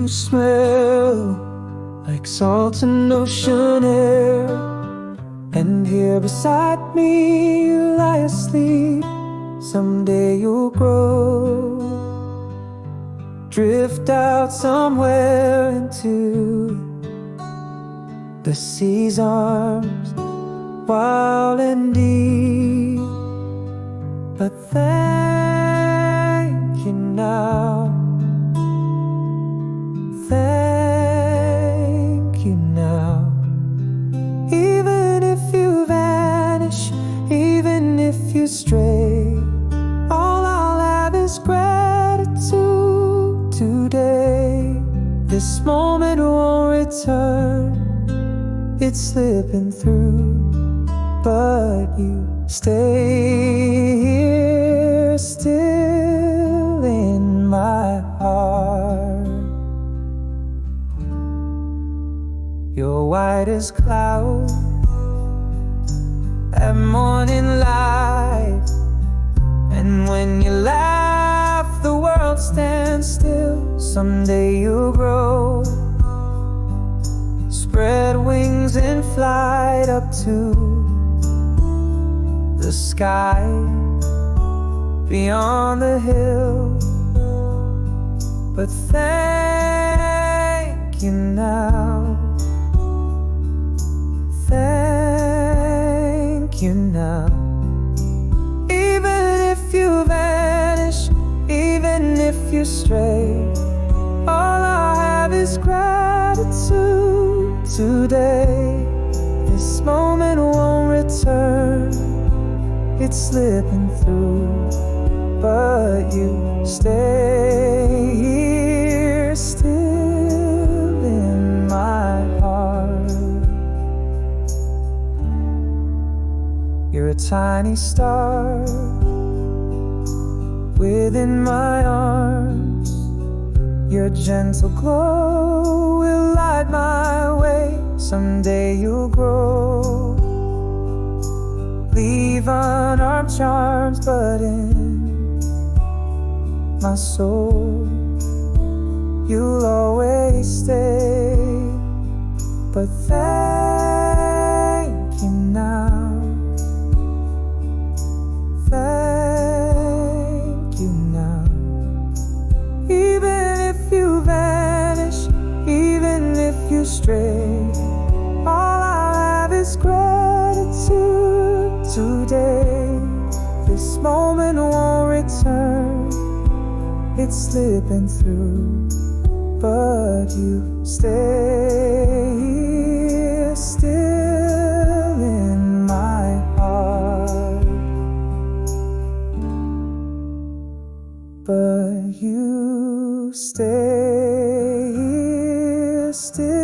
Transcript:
you smell like salt and ocean air. And here beside me you lie asleep. Someday you'll grow, drift out somewhere into the sea's arms, wild and deep. But thank you now, thank you now. Even if you vanish, even if you stray, all I'll have is gratitude today. This moment won't return, it's slipping through, but you stay here still in my heart. You're white as cloud at morning light, and when you laugh the world stands still. Someday you'll grow, spread wings and fly up to the sky beyond the hill. But thank you now, thank you now. Even if you vanish, even if you stray, all I have is gratitude today. This moment won't return, it's slipping through, but you stay here still in my heart. You're a tiny star within my arms. Your gentle glow will light my way. Someday you'll grow, leave unarmed charms, but in my soul you'll always stay. But thank you now, thank you now. Even if you vanish, even if you stray, all I have is gratitude today. This moment won't return, it's slipping through, but you stay here still in my heart. But you stay here still